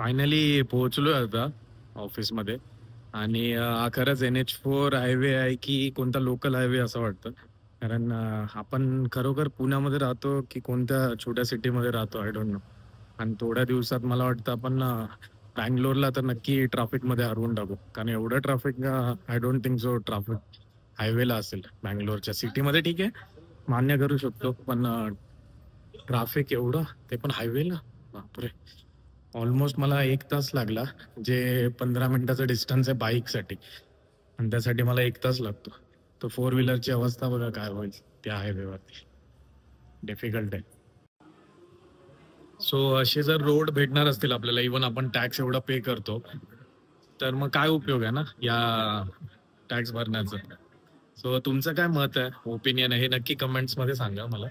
Finally पोहोचलोय आता ऑफिसमध्ये. आणि हा खरंच NH4 हायवे आहे की कोणता लोकल हायवे असं वाटतं. कारण आपण खरोखर पुण्यामध्ये राहतो की कोणत्या छोट्या सिटीमध्ये राहतो आय डोंट नो. आणि थोड्या दिवसात मला वाटतं आपण बंगलोरला तर नक्की ट्रॅफिकमध्ये हरवून टाकू. कारण एवढं traffic I don't think so traffic हायवेला असेल बंगलोरच्या सिटीमध्ये. ठीक आहे, मान्य करू शकतो, पण ट्रॅफिक एवढं, ते पण हायवेला, बापरे. ऑलमोस्ट मला 1 तास लागला, जे 15 मिनिटाचं डिस्टन्स आहे बाईकसाठी. आणि त्यासाठी मला 1 तास लागतो. तर फोर व्हीलरची अवस्था बघा काय होईल त्या हायवेवरती. डिफिकल्ट आहे. सो असे जर रोड भेटणार असतील आपल्याला, इव्हन आपण टॅक्स एवढा पे करतो, तर मग काय उपयोग आहे ना या टॅक्स भरण्याचं. सो तुमचं काय मत आहे, ओपिनियन आहे, हे नक्की कमेंट्स मध्ये सांगा मला.